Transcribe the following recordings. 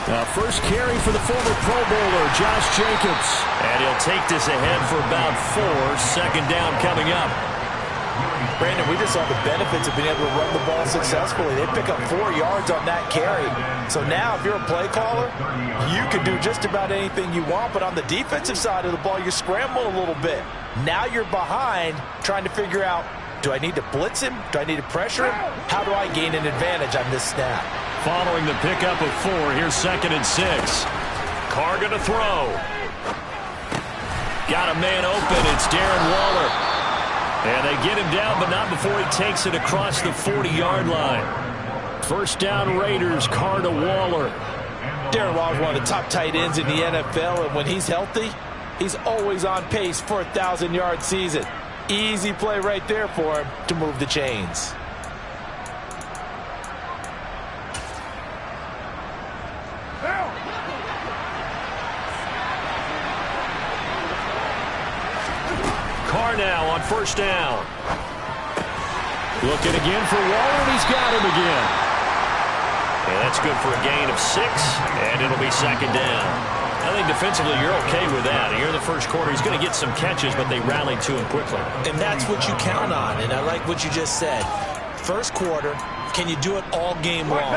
First carry for the former Pro Bowler, Josh Jacobs. And he'll take this ahead for about 4. Second down coming up. Brandon, we just saw the benefits of being able to run the ball successfully. They pick up 4 yards on that carry. So now if you're a play caller, you can do just about anything you want. But on the defensive side of the ball, you scramble a little bit. Now you're behind trying to figure out, do I need to blitz him? Do I need to pressure him? How do I gain an advantage on this snap? Following the pickup of 4, here's 2nd and 6. Carr going to throw. Got a man open. It's Darren Waller. And they get him down, but not before he takes it across the 40-yard line. First down Raiders, Carr to Waller. Darren Waller's one of the top tight ends in the NFL, and when he's healthy, he's always on pace for a 1,000-yard season. Easy play right there for him to move the chains. Carr now on first down. Looking again for Waller, and he's got him again. And that's good for a gain of 6, and it'll be 2nd down. I think defensively you're okay with that. Here in the first quarter, he's going to get some catches, but they rallied to him quickly. And that's what you count on, and I like what you just said. First quarter, can you do it all game long?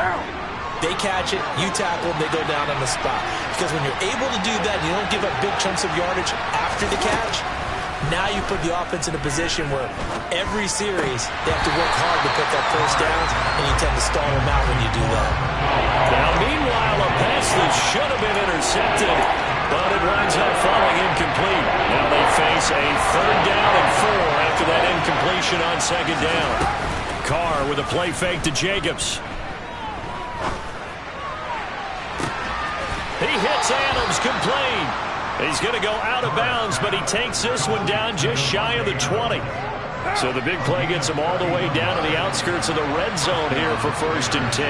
They catch it, you tackle them, they go down on the spot. Because when you're able to do that, you don't give up big chunks of yardage after the catch. Now you put the offense in a position where every series they have to work hard to pick up first downs, and you tend to stall them out when you do that. Now, meanwhile, a pass that should have been intercepted, but it winds up falling incomplete. Now they face a 3rd down and 4 after that incompletion on 2nd down. Carr with a play fake to Jacobs. He hits Adams, complete. He's going to go out of bounds, but he takes this one down just shy of the 20. So the big play gets him all the way down to the outskirts of the red zone here for 1st and 10.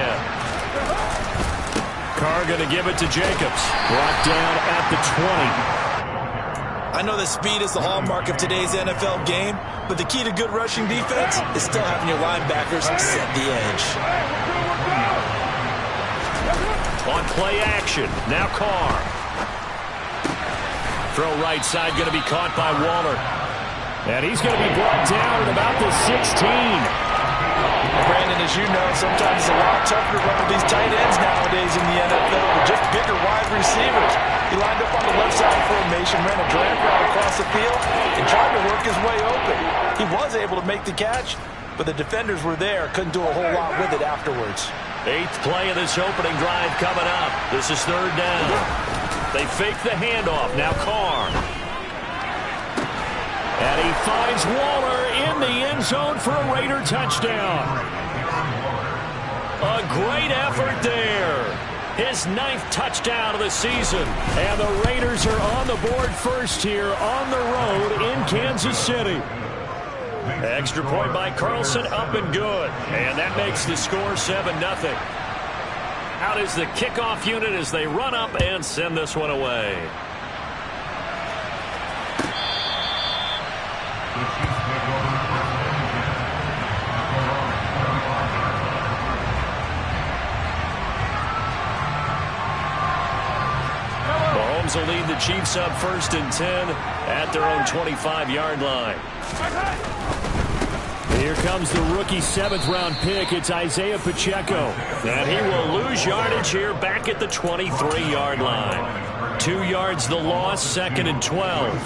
Carr going to give it to Jacobs. Brought down at the 20. I know that speed is the hallmark of today's NFL game, but the key to good rushing defense is still having your linebackers set the edge. On play action, now Carr. Throw right side, going to be caught by Waller. And he's going to be brought down at about the 16. Brandon, as you know, sometimes it's a lot tougher to run with these tight ends nowadays in the NFL with just bigger wide receivers. He lined up on the left side formation, ran a drag route across the field, and tried to work his way open. He was able to make the catch, but the defenders were there, couldn't do a whole lot with it afterwards. 8th play of this opening drive coming up. This is 3rd down. They fake the handoff. Now Carr. And he finds Waller in the end zone for a Raider touchdown. A great effort there. His 9th touchdown of the season. And the Raiders are on the board first here on the road in Kansas City. Extra point by Carlson, up and good. And that makes the score 7-0. Out is the kickoff unit as they run up and send this one away. Mahomes will lead the Chiefs up 1st and 10 at their own 25-yard line. Here comes the rookie 7th-round pick. It's Isaiah Pacheco. And he will lose yardage here back at the 23-yard line. 2 yards the loss, 2nd and 12.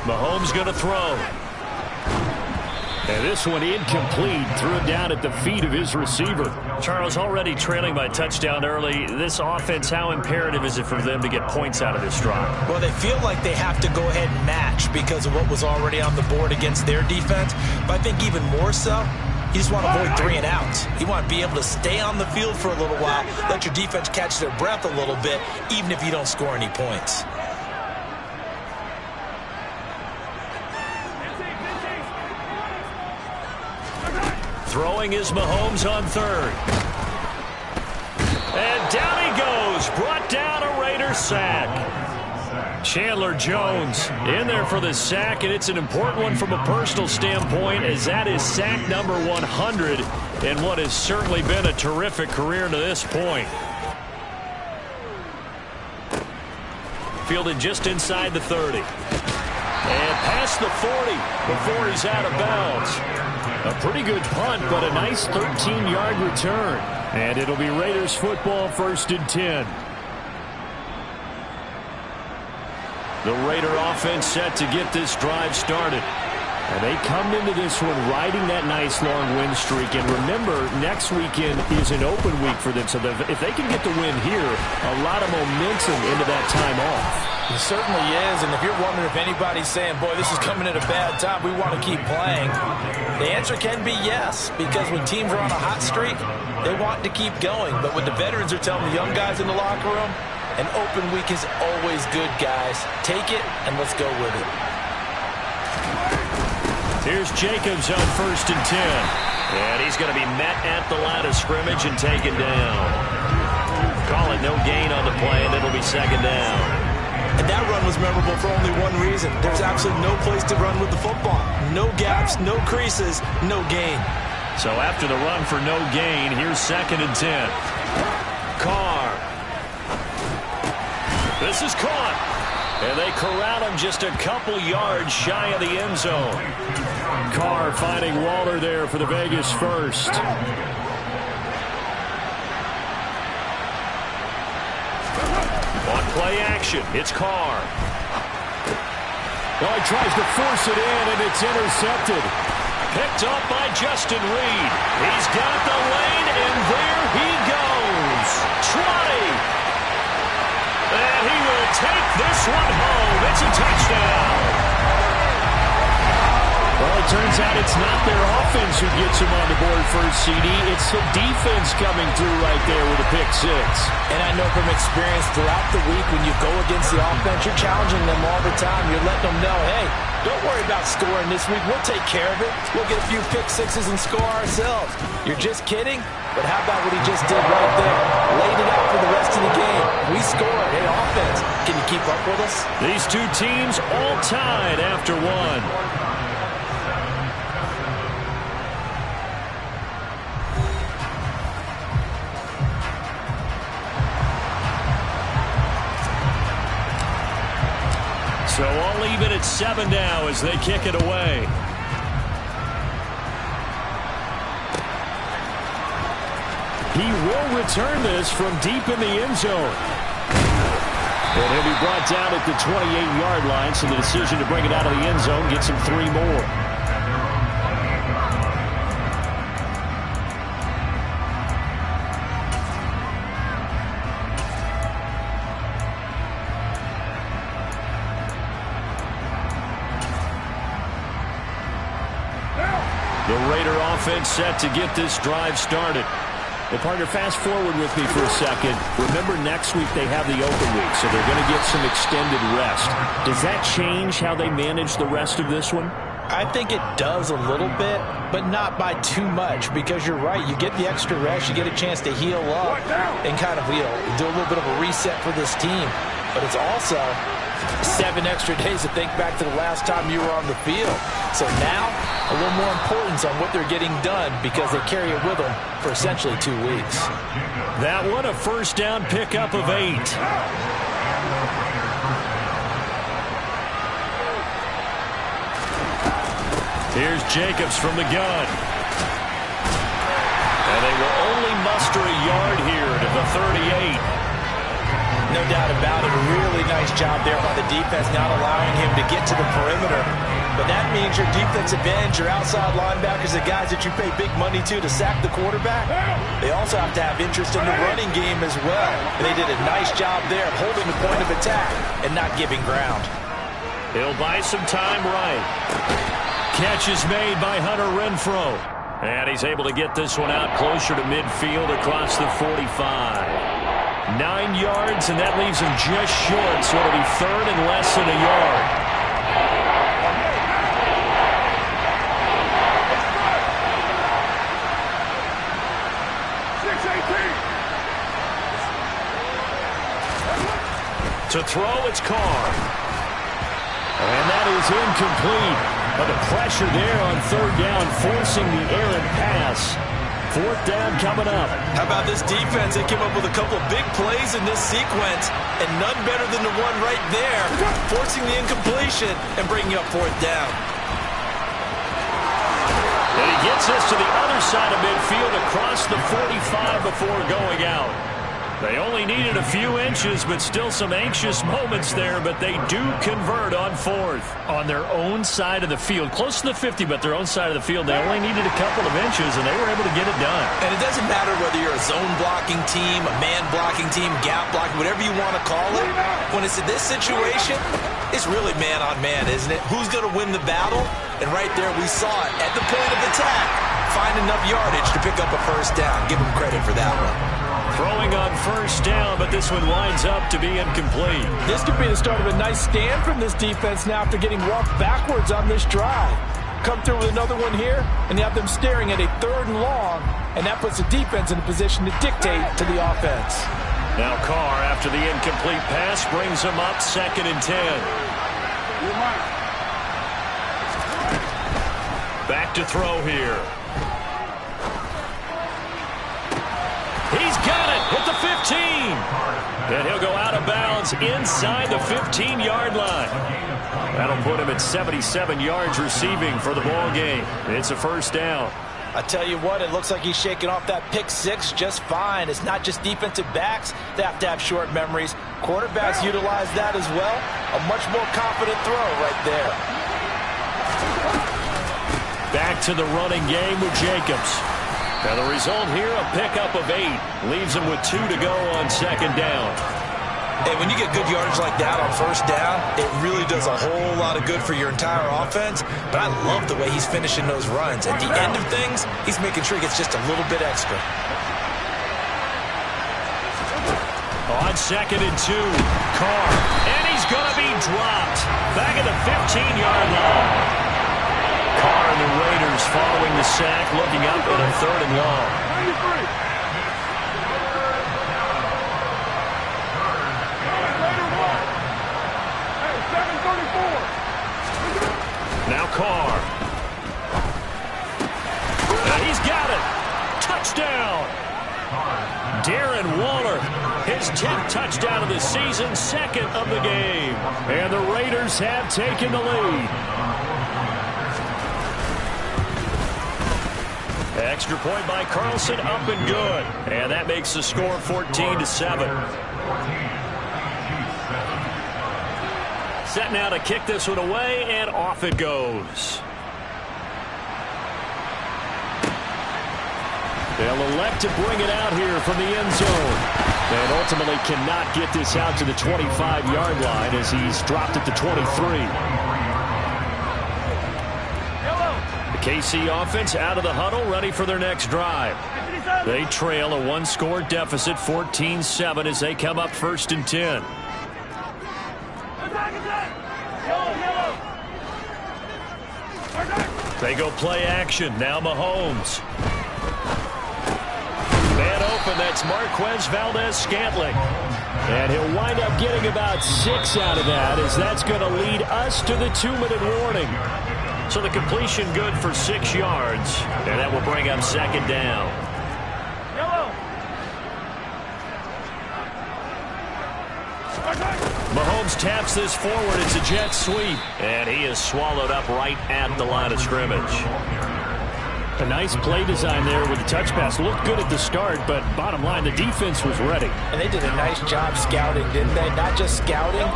Mahomes going to throw. And this one incomplete. Threw it down at the feet of his receiver. Charles, already trailing by touchdown early. This offense, how imperative is it for them to get points out of this drive? Well, they feel like they have to go ahead and match because of what was already on the board against their defense. But I think even more so, you just want to avoid 3 and outs. You want to be able to stay on the field for a little while, let your defense catch their breath a little bit, even if you don't score any points. Throwing is Mahomes on 3rd. And down he goes. Brought down a Raider sack. Chandler Jones in there for the sack, and it's an important one from a personal standpoint, as that is sack number 100 in what has certainly been a terrific career to this point. Fielded just inside the 30. And past the 40 before he's out of bounds. A pretty good punt, but a nice 13-yard return. And it'll be Raiders football, 1st and 10. The Raider offense set to get this drive started. And they come into this one riding that nice long win streak. And remember, next weekend is an open week for them. So if they can get the win here, a lot of momentum into that time off. It certainly is. And if you're wondering if anybody's saying, boy, this is coming at a bad time, we want to keep playing, the answer can be yes. Because when teams are on a hot streak, they want to keep going. But what the veterans are telling the young guys in the locker room, an open week is always good, guys. Take it, and let's go with it. Here's Jacobs on 1st and 10. And he's going to be met at the line of scrimmage and taken down. Call it no gain on the play, and it'll be 2nd down. And that run was memorable for only one reason. There's absolutely no place to run with the football. No gaps, no creases, no gain. So after the run for no gain, here's 2nd and 10. Carr. This is caught. And they corral him just a couple yards shy of the end zone. Carr finding Waller there for the Vegas first. On play action, it's Carr. Oh, he tries to force it in, and it's intercepted. Picked up by Justin Reed. He's got the lane, and there he goes. Trotty. And he will take this one home. It's a touchdown. Well, it turns out it's not their offense who gets him on the board first, CD. It's the defense coming through right there with a pick 6. And I know from experience throughout the week, when you go against the offense, you're challenging them all the time. You're letting them know, hey, don't worry about scoring this week. We'll take care of it. We'll get a few pick 6s and score ourselves. You're just kidding? But how about what he just did right there? Laid it out for the rest of the game. We scored. Hey, offense, can you keep up with us? These two teams all tied after one. So all even at 7 now as they kick it away. He will return this from deep in the end zone. And he'll be brought down at the 28-yard line, so the decision to bring it out of the end zone gets him 3 more. The Raider offense set to get this drive started. Well, partner, fast forward with me for a second. Remember, next week they have the open week, so they're going to get some extended rest. Does that change how they manage the rest of this one? I think it does a little bit, but not by too much, because you're right. You get the extra rest. You get a chance to heal up and kind of, do a little bit of a reset for this team. But it's also 7 extra days to think back to the last time you were on the field. So now, a little more importance on what they're getting done, because they carry it with them for essentially 2 weeks. That one a first down pickup of 8. Here's Jacobs from the gun. And they will only muster a yard here to the 38. No doubt about it. A really nice job there by the defense, not allowing him to get to the perimeter. But that means your defensive ends, your outside linebackers, the guys that you pay big money to sack the quarterback, they also have to have interest in the running game as well. And they did a nice job there of holding the point of attack and not giving ground. He'll buy some time right. Catch is made by Hunter Renfrow. And he's able to get this one out closer to midfield across the 45. 9 yards, and that leaves him just short, so it'll be 3rd and less than a yard. To throw, it's Carr. And that is incomplete. But the pressure there on third down, forcing the errant pass. Fourth down coming up. How about this defense? They came up with a couple of big plays in this sequence, and none better than the one right there, forcing the incompletion and bringing up fourth down. And he gets us to the other side of midfield across the 45 before going out. They only needed a few inches, but still some anxious moments there, but they do convert on fourth. On their own side of the field, close to the 50, but their own side of the field, they only needed a couple of inches, and they were able to get it done. And it doesn't matter whether you're a zone blocking team, a man blocking team, gap blocking, whatever you want to call it. When it's in this situation, it's really man on man, isn't it? Who's going to win the battle? And right there we saw it at the point of attack. Find enough yardage to pick up a first down. Give them credit for that one. Throwing on first down, but this one winds up to be incomplete. This could be the start of a nice stand from this defense now after getting walked backwards on this drive. Come through with another one here, and you have them staring at a third and long, and that puts the defense in a position to dictate to the offense. Now Carr, after the incomplete pass, brings them up 2nd and 10. Back to throw here. He's got it with the 15. And he'll go out of bounds inside the 15-yard line. That'll put him at 77 yards receiving for the ball game. It's a first down. I tell you what, it looks like he's shaking off that pick six just fine. It's not just defensive backs that have to have short memories. Quarterbacks utilize that as well. A much more confident throw right there. Back to the running game with Jacobs. Now the result here, a pickup of 8. Leaves him with 2 to go on 2nd down. And when you get good yardage like that on first down, it really does a whole lot of good for your entire offense. But I love the way he's finishing those runs. At the end of things, he's making sure he gets just a little bit extra. On 2nd and 2, Carr. And he's going to be dropped. Back at the 15-yard line. Carr and the Raiders following the sack, looking up at a 3rd and long. 93. Now Carr. And he's got it. Touchdown. Darren Waller, his 10th touchdown of the season, 2nd of the game. And the Raiders have taken the lead. Extra point by Carlson, up and good. And that makes the score 14-7. Set now to kick this one away, and off it goes. They'll elect to bring it out here from the end zone. And ultimately cannot get this out to the 25-yard line as he's dropped at the 23. KC offense out of the huddle, ready for their next drive. They trail a one-score deficit, 14-7, as they come up 1st and 10. They go play action. Now Mahomes. Man open, that's Marquez Valdez-Scantling. And he'll wind up getting about 6 out of that, as that's going to lead us to the 2-minute warning. So the completion good for 6 yards, and that will bring up 2nd down. Mahomes taps this forward. It's a jet sweep, and he is swallowed up right at the line of scrimmage. A nice play design there with the touch pass. Looked good at the start, but bottom line, the defense was ready. And they did a nice job scouting, didn't they? Not just scouting,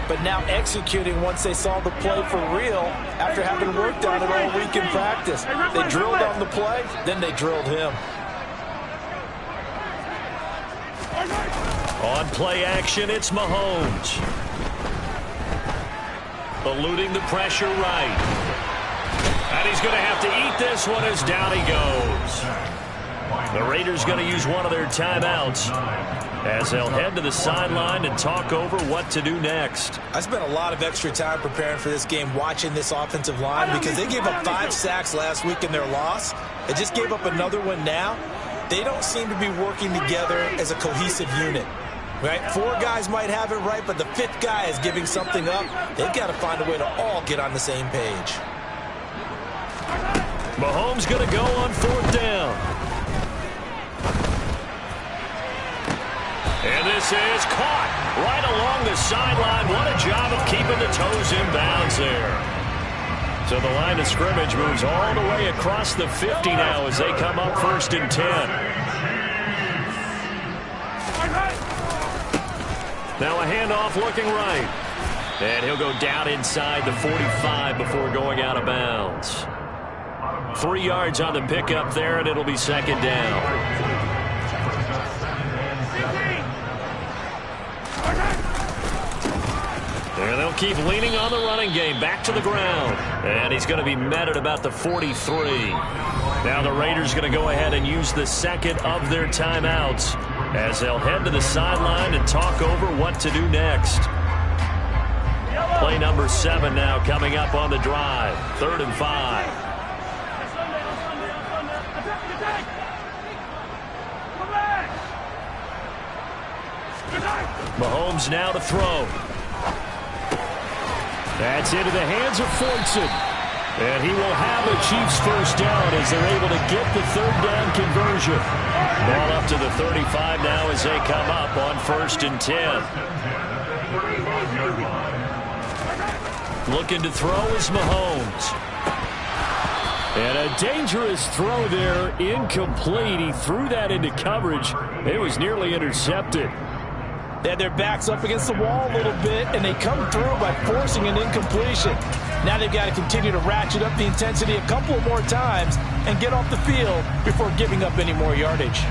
but now executing once they saw the play for real after having worked on it all week in practice. They drilled on the play, then they drilled him. On play action, it's Mahomes. Eluding the pressure right. And he's going to have to eat this one as down he goes. The Raiders going to use one of their timeouts as they'll head to the sideline and talk over what to do next. I spent a lot of extra time preparing for this game, watching this offensive line, because they gave up 5 sacks last week in their loss. They just gave up another one now. They don't seem to be working together as a cohesive unit. Right? 4 guys might have it right, but the 5th guy is giving something up. They've got to find a way to all get on the same page. Mahomes going to go on 4th down. And this is caught right along the sideline. What a job of keeping the toes in bounds there. So the line of scrimmage moves all the way across the 50 now as they come up 1st and 10. Now a handoff looking right. And he'll go down inside the 45 before going out of bounds. 3 yards on the pickup there, and it'll be 2nd down. And they'll keep leaning on the running game. Back to the ground. And he's going to be met at about the 43. Now the Raiders going to go ahead and use the 2nd of their timeouts as they'll head to the sideline and talk over what to do next. Play number 7 now coming up on the drive. 3rd and 5. Mahomes now to throw. That's into the hands of Fortson. And he will have the Chiefs 1st down as they're able to get the 3rd down conversion. Ball up to the 35 now as they come up on 1st and 10. Looking to throw is Mahomes. And a dangerous throw there, incomplete. He threw that into coverage. It was nearly intercepted. They had their backs up against the wall a little bit, and they come through by forcing an incompletion. Now they've got to continue to ratchet up the intensity a couple more times and get off the field before giving up any more yardage.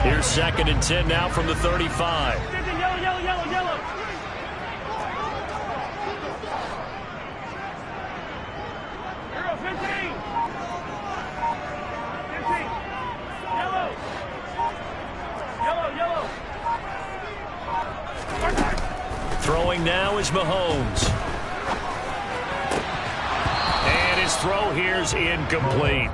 Here's 2nd and 10 now from the 35. Throwing now is Mahomes. And his throw here's incomplete.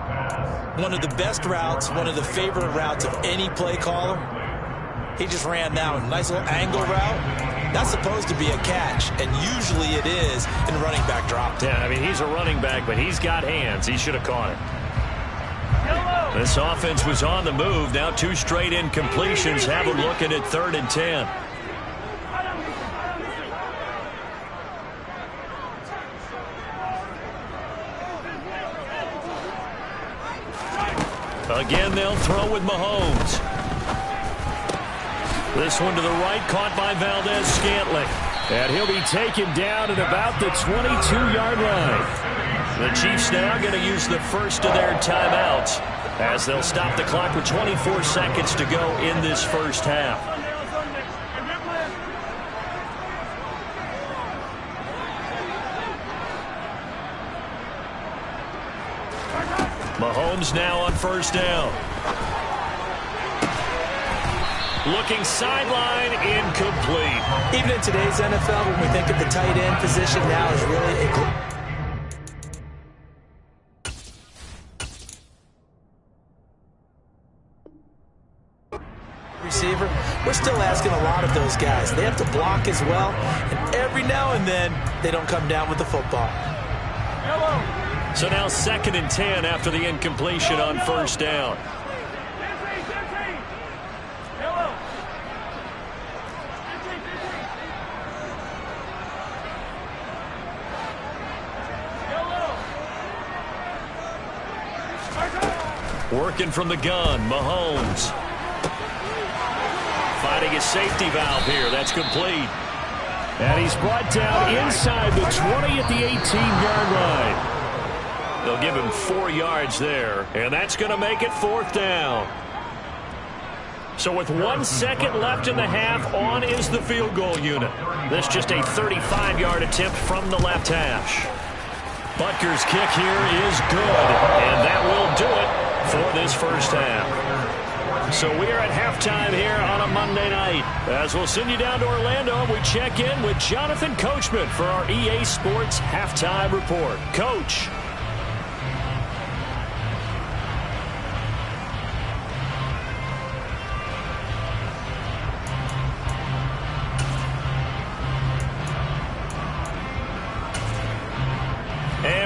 One of the best routes, one of the favorite routes of any play caller. He just ran that nice little angle route. That's supposed to be a catch, and usually it is in running back drop. Yeah, I mean, he's a running back, but he's got hands. He should have caught it. This offense was on the move. Now 2 straight incompletions have them looking at 3rd and 10. Again, they'll throw with Mahomes. This one to the right, caught by Valdez-Scantling. And he'll be taken down at about the 22-yard line. The Chiefs now going to use the 1st of their timeouts as they'll stop the clock with 24 seconds to go in this 1st half. Mahomes now on 1st down. Looking sideline, incomplete. Even in today's NFL, when we think of the tight end position now is really a receiver, we're still asking a lot of those guys. They have to block as well, and every now and then they don't come down with the football. So now 2nd and 10 after the incompletion on 1st down. Working from the gun, Mahomes. Finding a safety valve here. That's complete. And he's brought down inside the 20 at the 18-yard line. They'll give him 4 yards there, and that's going to make it 4th down. So with 1 second left in the half, on is the field goal unit. This just a 35-yard attempt from the left hash. Butker's kick here is good, and that will do it for this 1st half. So we are at halftime here on a Monday night. As we'll send you down to Orlando, we check in with Jonathan Coachman for our EA Sports Halftime Report. Coach.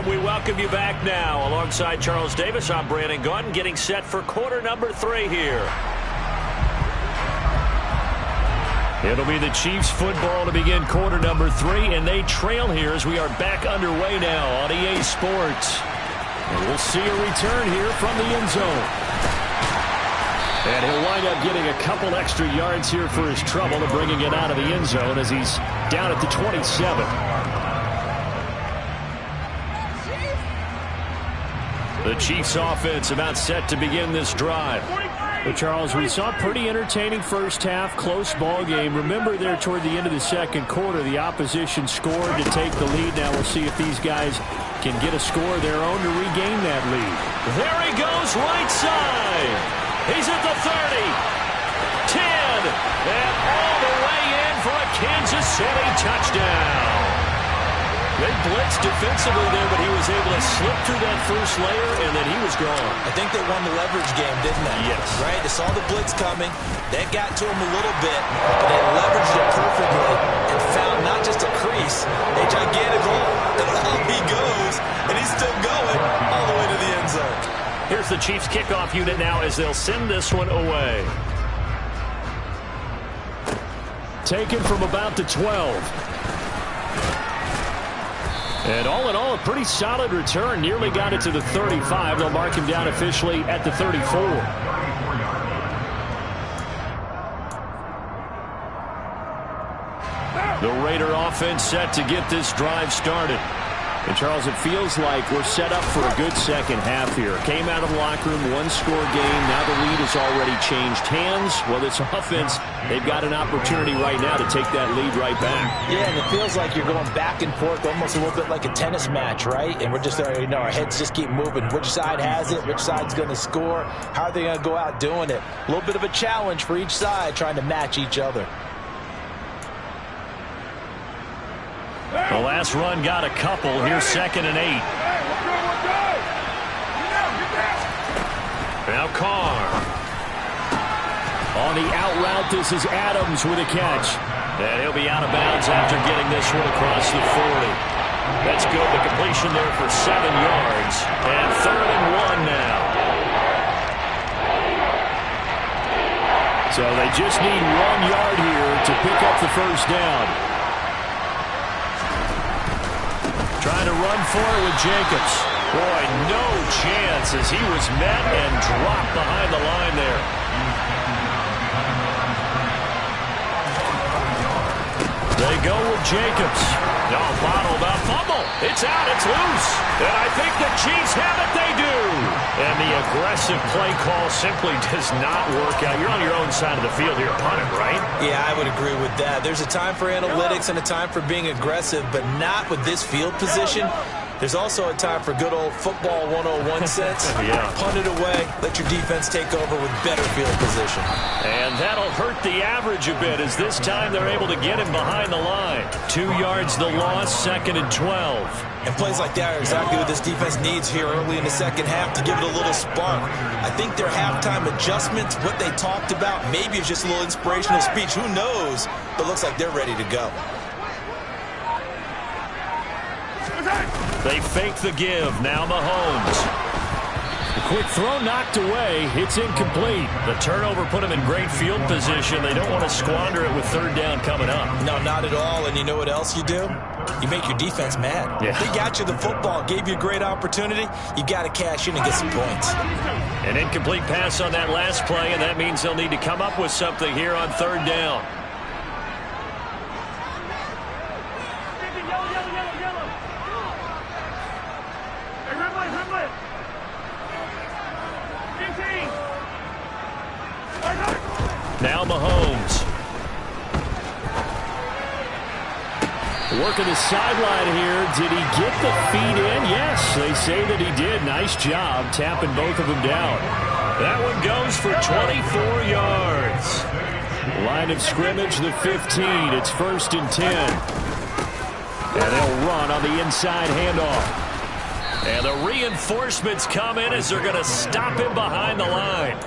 And we welcome you back now. Alongside Charles Davis, I'm Brandon Gaudin, getting set for quarter number 3 here. It'll be the Chiefs football to begin quarter number 3, and they trail here as we are back underway now on EA Sports. And we'll see a return here from the end zone. And he'll wind up getting a couple extra yards here for his trouble and bringing it out of the end zone as he's down at the 27. The Chiefs offense about set to begin this drive. But Charles, we saw a pretty entertaining first half, close ball game. Remember there toward the end of the second quarter, the opposition scored to take the lead. Now we'll see if these guys can get a score of their own to regain that lead. There he goes, right side. He's at the 30, 10, and all the way in for a Kansas City touchdown. They blitzed defensively there, but he was able to slip through that first layer, and then he was gone. I think they won the leverage game, didn't they? Yes. Right? They saw the blitz coming. That got to him a little bit, but they leveraged it perfectly and found not just a crease, a gigantic hole. And up he goes, and he's still going all the way to the end zone. Here's the Chiefs kickoff unit now as they'll send this one away. Taken from about the 12. And all in all, a pretty solid return. Nearly got it to the 35. They'll mark him down officially at the 34. The Raider offense set to get this drive started. And, Charles, it feels like we're set up for a good second half here. Came out of the locker room, one-score game. Now the lead has already changed hands. Well, this offense, they've got an opportunity right now to take that lead right back. Yeah, and it feels like you're going back and forth, almost a little bit like a tennis match, right? And we're just, our heads just keep moving. Which side has it? Which side's going to score? How are they going to go out doing it? A little bit of a challenge for each side, trying to match each other. The last run got a couple. Here's 2nd and 8. Now Carr. On the out route, this is Adams with a catch. And he'll be out of bounds after getting this one across the 40. That's good. The completion there for 7 yards. And 3rd and 1 now. So they just need 1 yard here to pick up the first down. Trying to run for it with Jacobs. Boy, no chance as he was met and dropped behind the line there. They go with Jacobs. No, bottled up. Fumble. It's out. It's loose. And I think the Chiefs have it. They do. And the aggressive play call simply does not work out. You're on your own side of the field here. Punt it, right? Yeah, I would agree with that. There's a time for analytics and a time for being aggressive, but not with this field position. There's also a time for good old football 101 sense. Yeah. Punt it away. Let your defense take over with better field position. And that'll hurt the average a bit as this time they're able to get him behind the line. 2 yards the loss, 2nd and 12. And plays like that are exactly what this defense needs here early in the second half to give it a little spark. I think their halftime adjustments, what they talked about, maybe it's just a little inspirational speech. Who knows? But looks like they're ready to go. They fake the give. Now Mahomes. The quick throw knocked away. It's incomplete. The turnover put them in great field position. They don't want to squander it with 3rd down coming up. No, not at all. And you know what else you do? You make your defense mad. Yeah. They got you the football, gave you a great opportunity. You got to cash in and get some points. An incomplete pass on that last play, and that means they'll need to come up with something here on 3rd down. Now Mahomes. Working the sideline here. Did he get the feet in? Yes, they say that he did. Nice job tapping both of them down. That one goes for 24 yards. Line of scrimmage, the 15. It's 1st and 10. And they'll run on the inside handoff. And the reinforcements come in as they're going to stop him behind the line.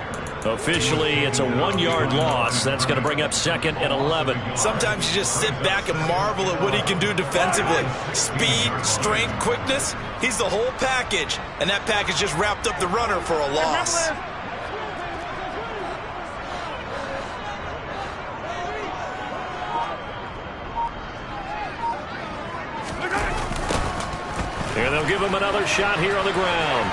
Officially, it's a 1-yard loss. That's going to bring up 2nd and 11. Sometimes you just sit back and marvel at what he can do defensively. Speed, strength, quickness. He's the whole package. And that package just wrapped up the runner for a loss. And they'll give him another shot here on the ground.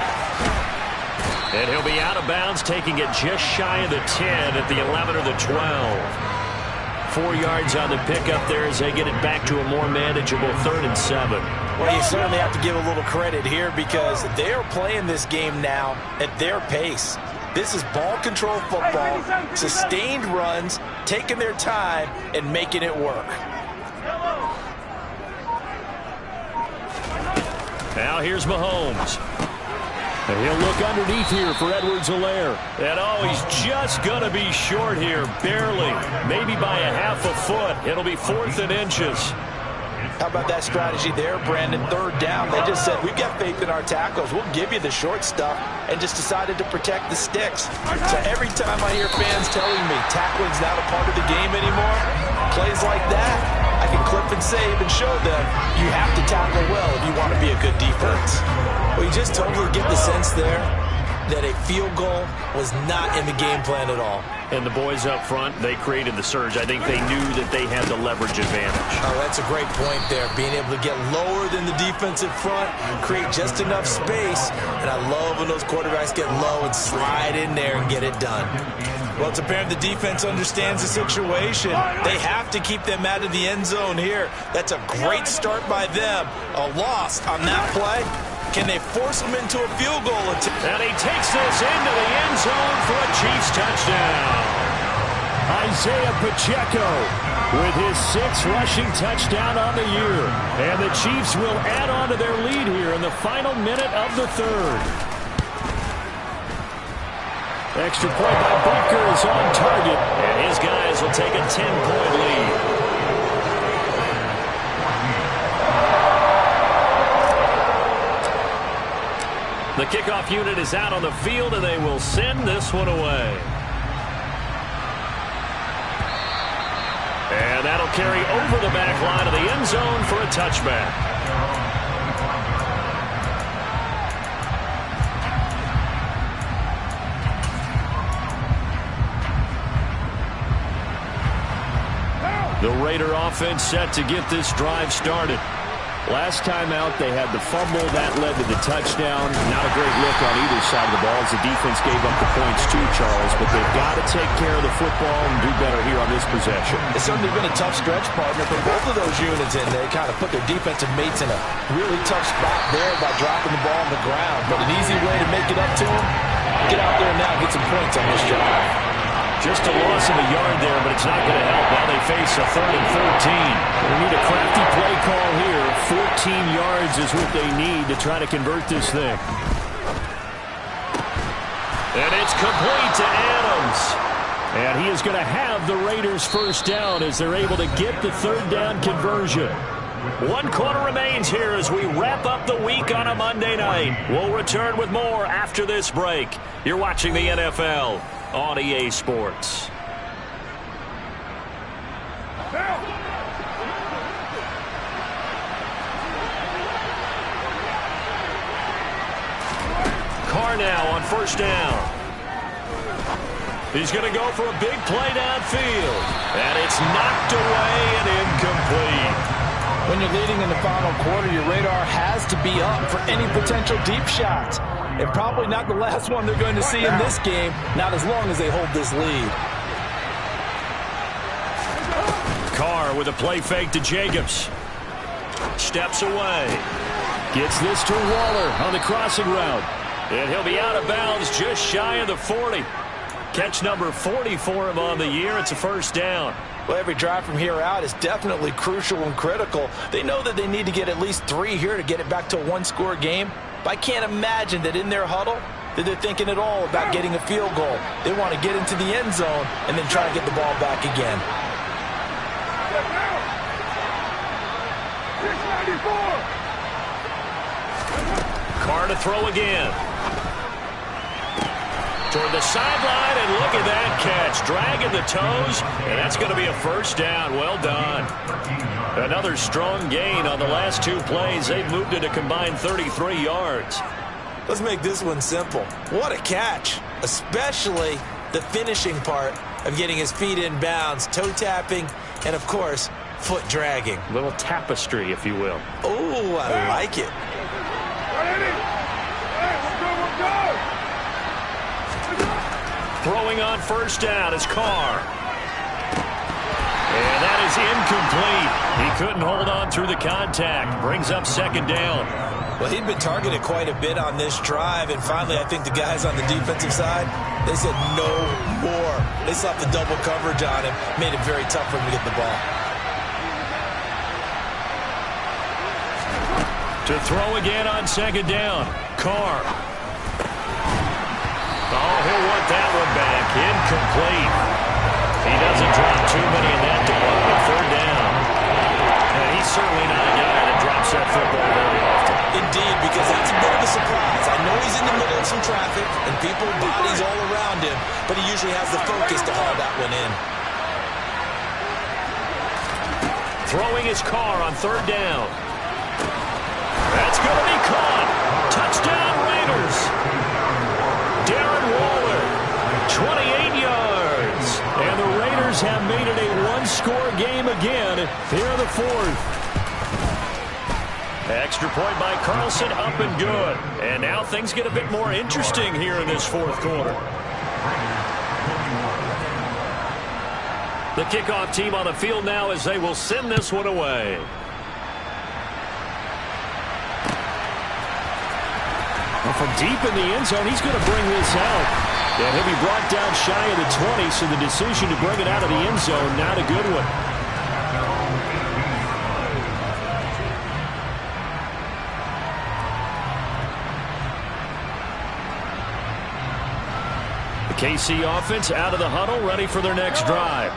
And he'll be out of bounds, taking it just shy of the 10 at the 11 or the 12. 4 yards on the pickup there as they get it back to a more manageable 3rd and 7. Well, you certainly have to give a little credit here because they are playing this game now at their pace. This is ball control football, sustained runs, taking their time and making it work. Now here's Mahomes. And he'll look underneath here for Edwards-Helaire. And he's just going to be short here, barely. Maybe by a half a foot. It'll be 4th and inches. How about that strategy there, Brandon? 3rd down. They just said, we've got faith in our tackles. We'll give you the short stuff, and just decided to protect the sticks. So every time I hear fans telling me tackling's not a part of the game anymore, plays like that, I can clip and save and show them you have to tackle well if you want to be a good defense. Well, you just totally get the sense there that a field goal was not in the game plan at all. And the boys up front, they created the surge. I think they knew that they had the leverage advantage. Oh, that's a great point there. Being able to get lower than the defensive front, create just enough space. And I love when those quarterbacks get low and slide in there and get it done. Well, it's apparent the defense understands the situation. They have to keep them out of the end zone here. That's a great start by them. A loss on that play. Can they force them into a field goal attempt? And he takes this into the end zone for a Chiefs touchdown. Isaiah Pacheco with his 6th rushing touchdown on the year. And the Chiefs will add on to their lead here in the final minute of the 3rd. Extra point by Butker is on target. And his guys will take a 10-point lead. The kickoff unit is out on the field, and they will send this one away. And that'll carry over the back line of the end zone for a touchback. The Raider offense set to get this drive started. Last time out, they had the fumble. That led to the touchdown. Not a great look on either side of the ball as the defense gave up the points too, Charles. But they've got to take care of the football and do better here on this possession. It's certainly been a tough stretch, partner, for both of those units, and they kind of put their defensive mates in a really tough spot there by dropping the ball on the ground. But an easy way to make it up to them, get out there now and get some points on this drive. Just a loss of a yard there, but it's not going to help. Now they face a 3rd and 13. They need a crafty play call here. 14 yards is what they need to try to convert this thing. And it's complete to Adams. And he is going to have the Raiders' first down as they're able to get the 3rd down conversion. 1 quarter remains here as we wrap up the week on a Monday night. We'll return with more after this break. You're watching the NFL on EA Sports. Carr now on 1st down. He's going to go for a big play downfield. And it's knocked away and incomplete. When you're leading in the final quarter, your radar has to be up for any potential deep shots. And probably not the last one they're going to see in this game, not as long as they hold this lead. Carr with a play fake to Jacobs. Steps away. Gets this to Waller on the crossing route. And he'll be out of bounds just shy of the 40. Catch number 40 for him on the year. It's a 1st down. Well, every drive from here out is definitely crucial and critical. They know that they need to get at least 3 here to get it back to a 1-score game. But I can't imagine that in their huddle that they're thinking at all about getting a field goal. They want to get into the end zone and then try to get the ball back again. 694. Carr to throw again. toward the sideline, and look at that catch. Dragging the toes, and that's going to be a first down. Well done. Another strong gain on the last 2 plays. They've moved it a combined 33 yards. Let's make this one simple. What a catch, especially the finishing part of getting his feet in bounds, toe tapping, and, of course, foot dragging. A little tapestry, if you will. Oh, I like it. Throwing on first down is Carr. And that is incomplete. He couldn't hold on through the contact. Brings up second down. Well, he'd been targeted quite a bit on this drive, and finally I think the guys on the defensive side, they said no more. They slapped the double coverage on him, made it very tough for him to get the ball. To throw again on second down, Carr. Oh, he'll want that one back. Incomplete. He doesn't drop too many in that department. Third down. And he's certainly not a guy that drops that football very often. Indeed, because that's a bit of a surprise. I know he's in the middle of some traffic, and people, bodies all around him, but he usually has the focus to haul that one in. Throwing his Carr on third down. That's going to be caught. Touchdown, Raiders. Darren Waller, 28 yards. And the Raiders have made it a one-score game again here in the fourth. Extra point by Carlson, up and good. And now things get a bit more interesting here in this fourth quarter. The kickoff team on the field now as they will send this one away. Well, from deep in the end zone, he's going to bring this out. And he'll be brought down shy of the 20, so the decision to bring it out of the end zone, not a good one. KC offense out of the huddle, ready for their next drive.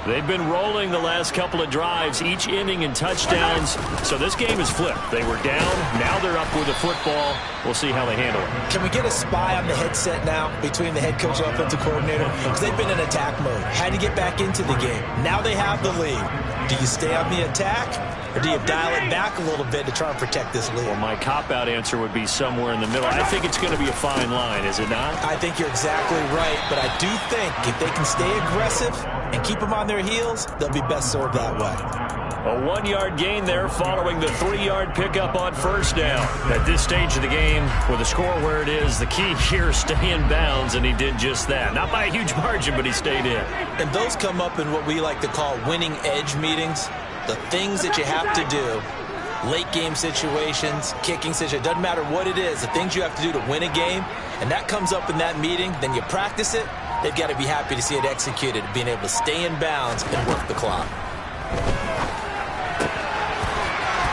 They've been rolling the last couple of drives, each inning in touchdowns. So this game is flipped. They were down. Now they're up with the football. We'll see how they handle it. Can we get a spy on the headset now between the head coach and offensive coordinator? Because they've been in attack mode. Had to get back into the game. Now they have the lead. Do you stay on the attack, or do you dial it back a little bit to try and protect this lead? Well, my cop-out answer would be somewhere in the middle. I think it's going to be a fine line, is it not? I think you're exactly right, but I do think if they can stay aggressive and keep them on their heels, they'll be best served that way. A 1-yard gain there following the 3-yard pickup on first down. At this stage of the game, with the score where it is, the key here is stay in bounds, and he did just that. Not by a huge margin, but he stayed in. And those come up in what we like to call winning edge meetings. The things that you have to do, late game situations, kicking situations, doesn't matter what it is, the things you have to do to win a game, and that comes up in that meeting, then you practice it. They've got to be happy to see it executed, being able to stay in bounds and work the clock.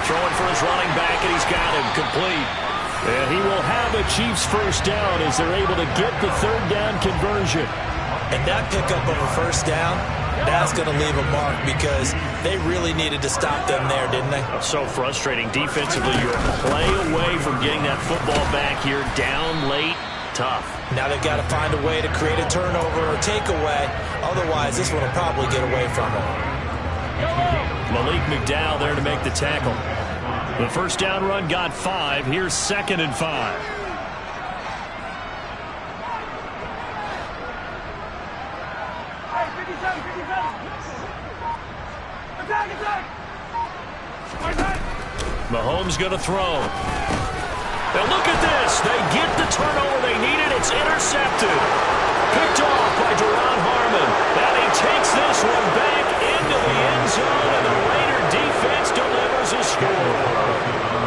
Throwing for his running back, and he's got him complete. And he will have a Chiefs first down as they're able to get the third down conversion. And that pickup of a first down, that's going to leave a mark because they really needed to stop them there, didn't they? So frustrating. Defensively, you're a play away from getting that football back here, down late. Tough. Now they've got to find a way to create a turnover or takeaway. Otherwise, this one will probably get away from them. Malik McDowell there to make the tackle. The first down run got 5. Here's 2nd and 5. Mahomes going to throw. Now look at this. They get the turnover they needed. It's intercepted. Picked off by Duron Harmon. And he takes this one back into the end zone, and the Raider defense delivers a score.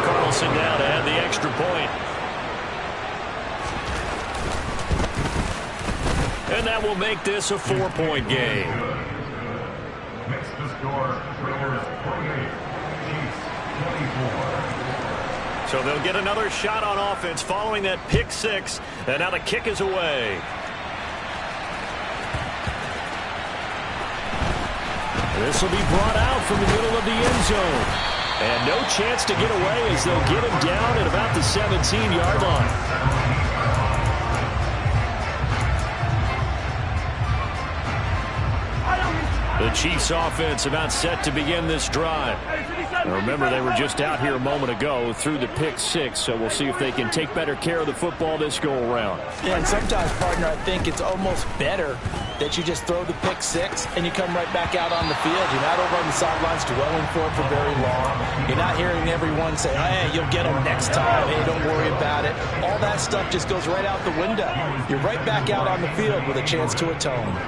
Carlson now to add the extra point. And that will make this a 4-point game. Next to score, Raiders 28, Chiefs 24. So they'll get another shot on offense following that pick 6. And now the kick is away. This will be brought out from the middle of the end zone. And no chance to get away as they'll get him down at about the 17-yard line. The Chiefs offense about set to begin this drive. Now remember, they were just out here a moment ago through the pick six, so we'll see if they can take better care of the football this go-around. Yeah, and sometimes, partner, I think it's almost better that you just throw the pick six and you come right back out on the field. You're not over on the sidelines dwelling for it for very long. You're not hearing everyone say, hey, you'll get them next time. Hey, don't worry about it. All that stuff just goes right out the window. You're right back out on the field with a chance to atone.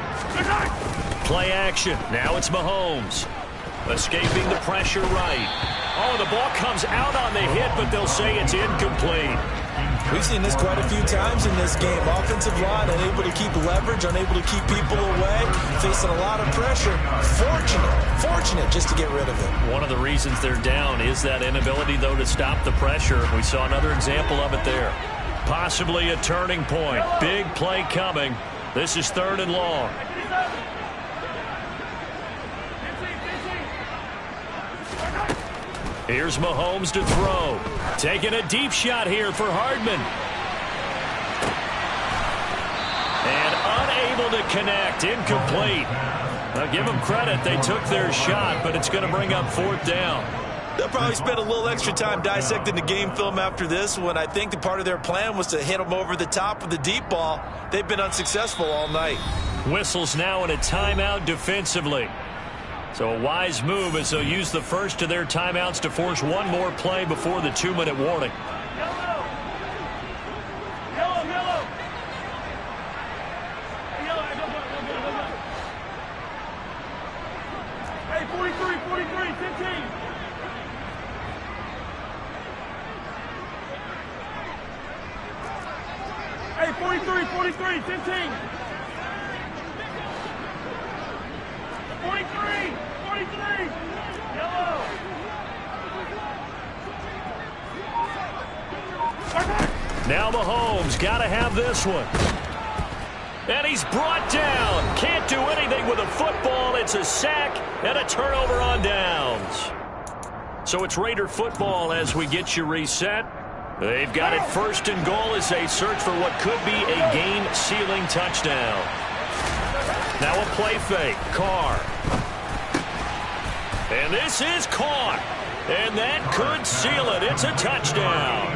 Play action. Now it's Mahomes. Escaping the pressure right. Oh, the ball comes out on the hit, but they'll say it's incomplete. We've seen this quite a few times in this game. Offensive line unable to keep leverage, unable to keep people away, facing a lot of pressure. Fortunate just to get rid of it. One of the reasons they're down is that inability, though, to stop the pressure. We saw another example of it there. Possibly a turning point. Big play coming. This is 3rd and long. Here's Mahomes to throw. Taking a deep shot here for Hardman. And unable to connect. Incomplete. Now give them credit. They took their shot, but it's going to bring up 4th down. They'll probably spend a little extra time dissecting the game film after this one. I think the part of their plan was to hit them over the top with the deep ball. They've been unsuccessful all night. Whistles now in a timeout defensively. So a wise move as they'll use the first of their timeouts to force one more play before the 2-minute warning. Hey, 43, 15. Hey, 43, 15. 43, yellow. Now Mahomes got to have this one. And he's brought down. Can't do anything with a football. It's a sack and a turnover on downs. So it's Raider football as we get you reset. They've got it 1st and goal as they search for what could be a game-sealing touchdown. Now a play fake. Carr. And this is caught. And that could seal it. It's a touchdown.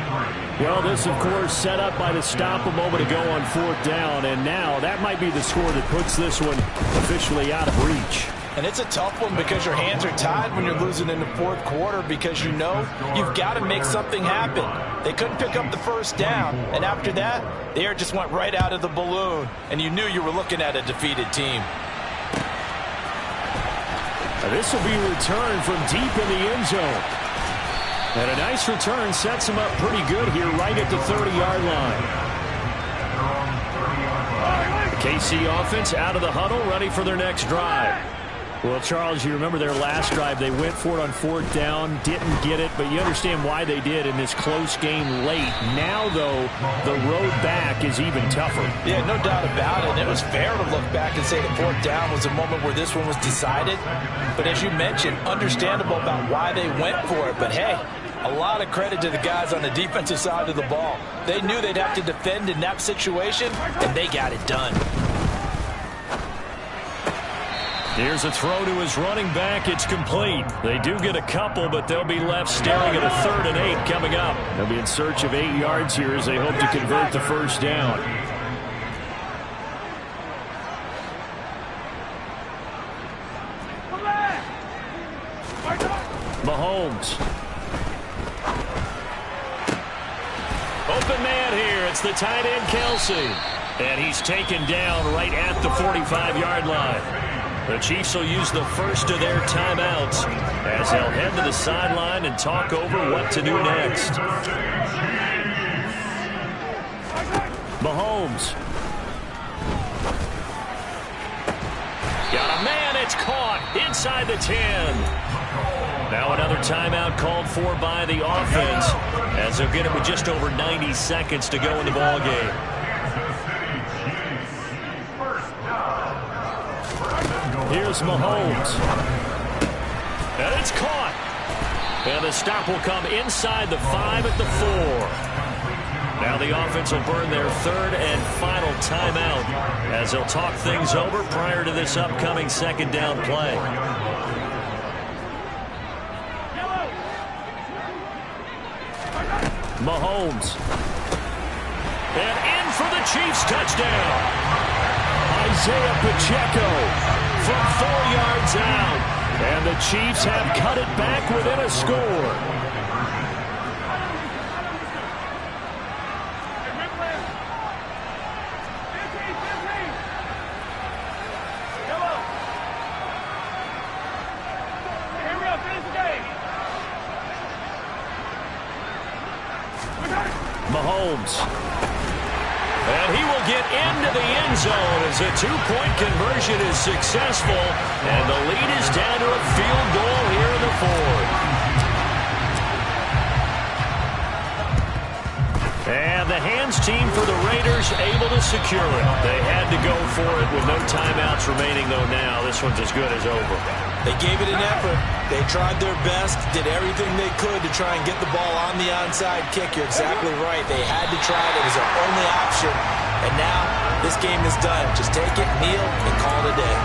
Well, this, of course, set up by the stop a moment ago on 4th down. And now that might be the score that puts this one officially out of reach. And it's a tough one because your hands are tied when you're losing in the 4th quarter because you know you've got to make something happen. They couldn't pick up the 1st down, and after that, the air just went right out of the balloon, and you knew you were looking at a defeated team. This will be returned from deep in the end zone. And a nice return sets him up pretty good here right at the 30-yard line. KC offense out of the huddle, ready for their next drive. Well, Charles, you remember their last drive. They went for it on 4th down, didn't get it, but you understand why they did in this close game late. Now, though, the road back is even tougher. Yeah, no doubt about it. And it was fair to look back and say the 4th down was a moment where this one was decided. But as you mentioned, understandable about why they went for it. But, hey, a lot of credit to the guys on the defensive side of the ball. They knew they'd have to defend in that situation, and they got it done. Here's a throw to his running back. It's complete. They do get a couple, but they'll be left staring at a 3rd and 8 coming up. They'll be in search of 8 yards here as they hope to convert the 1st down. Mahomes. Open man here. It's the tight end, Kelsey. And he's taken down right at the 45-yard line. The Chiefs will use the first of their timeouts as they'll head to the sideline and talk over what to do next. Mahomes. Got a man. It's caught inside the 10. Now another timeout called for by the offense as they'll get it with just over 90 seconds to go in the ballgame. Here's Mahomes. And it's caught. And the stop will come inside the 5 at the 4. Now the the offense will burn their third and final timeout as they'll talk things over prior to this upcoming second down play. Mahomes. And in for the Chiefs touchdown. Isaiah Pacheco from 4 yards out. And the Chiefs have cut it back within a score. Mahomes. And he will get into the end zone as a two-point conversion is successful. And the lead is down to a field goal here in the fourth. And the hands team for the Raiders able to secure it. They had to go for it with no timeouts remaining, though now this one's as good as over. They gave it an effort. They tried their best, did everything they could to try and get the ball on the onside kick. You're exactly right. They had to try it. It was their only option. And now this game is done. Just take it, kneel, and call it a day.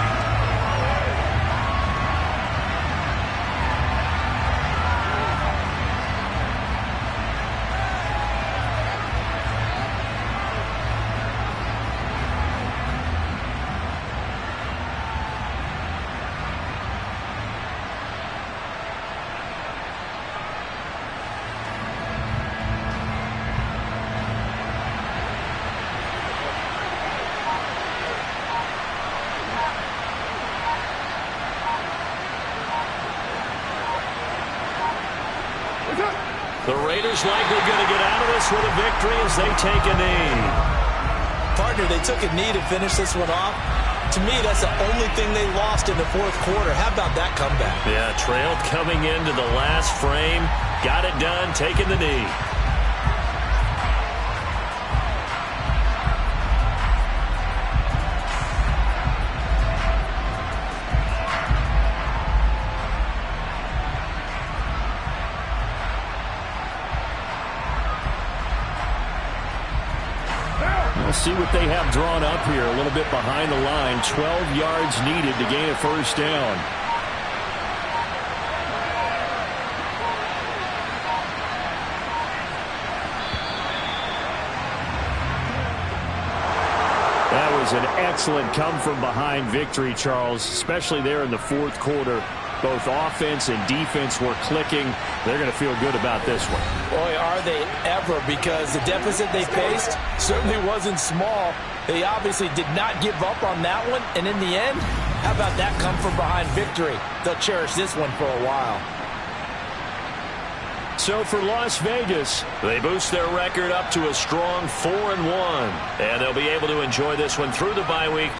The Raiders likely going to get out of this with a victory as they take a knee. Partner, they took a knee to finish this one off. To me, that's the only thing they lost in the fourth quarter. How about that comeback? Yeah, trailed coming into the last frame. Got it done, taking the knee. We'll see what they have drawn up here. A little bit behind the line. 12 yards needed to gain a first down. That was an excellent come-from-behind victory, Charles, especially there in the fourth quarter. Both offense and defense were clicking. They're going to feel good about this one. Boy, are they ever, because the deficit they faced certainly wasn't small. They obviously did not give up on that one, and in the end, how about that come-from-behind victory? They'll cherish this one for a while. So for Las Vegas, they boost their record up to a strong 4-1, and they'll be able to enjoy this one through the bye week.